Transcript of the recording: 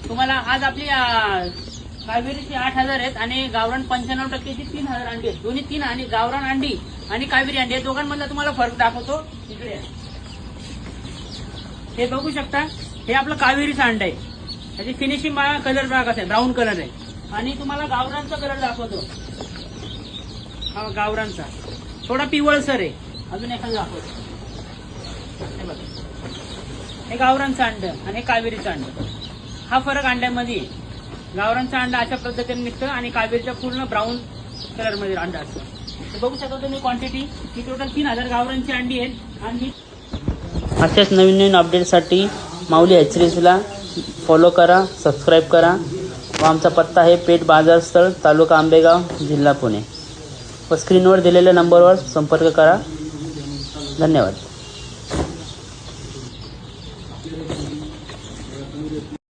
तुम्हाला आज आपली कावेरीची 8,000 आहेत आणि गावरान 95%ची 3,000 अंडी आहेत. दोन्ही 3 आणि गावरान अंडी आणि कावेरी अंडी दोघांमधला तुम्हाला फरक दाखवतो. इकडे हे बघू शकता, हे आपलं कावेरीचं अंड आहे. त्याची फिनिशिंग कलर बघा कसा आहे, ब्राऊन कलर आहे. आणि तुम्हाला गावरानचा कलर दाखवतो. हा गावरानचा थोडा पिवळसर आहे. अजून एखादं दाखवतो. हे बघा, हे गावरानचं अंड आणि कावेरीचं अंड. हा फरक अंड्यामध्ये. गावरानचा अंडा अशा पद्धतीने निघतं आणि कावेरीचा पूर्ण ब्राऊन कलर मध्ये अंडा असतो. बघू शकता तुम्ही क्वांटिटी. ही टोटल 3,000 गावरानची अंडी आहेत. आणि अशाच नवीन नवीन अपडेटसाठी माऊली हॅचरीजला फॉलो करा, सबस्क्राईब करा. व आमचा पत्ता आहे पेठ बाजार स्थळ, तालुका आंबेगाव, जिल्हा पुणे. व स्क्रीनवर दिलेल्या नंबरवर संपर्क करा. धन्यवाद.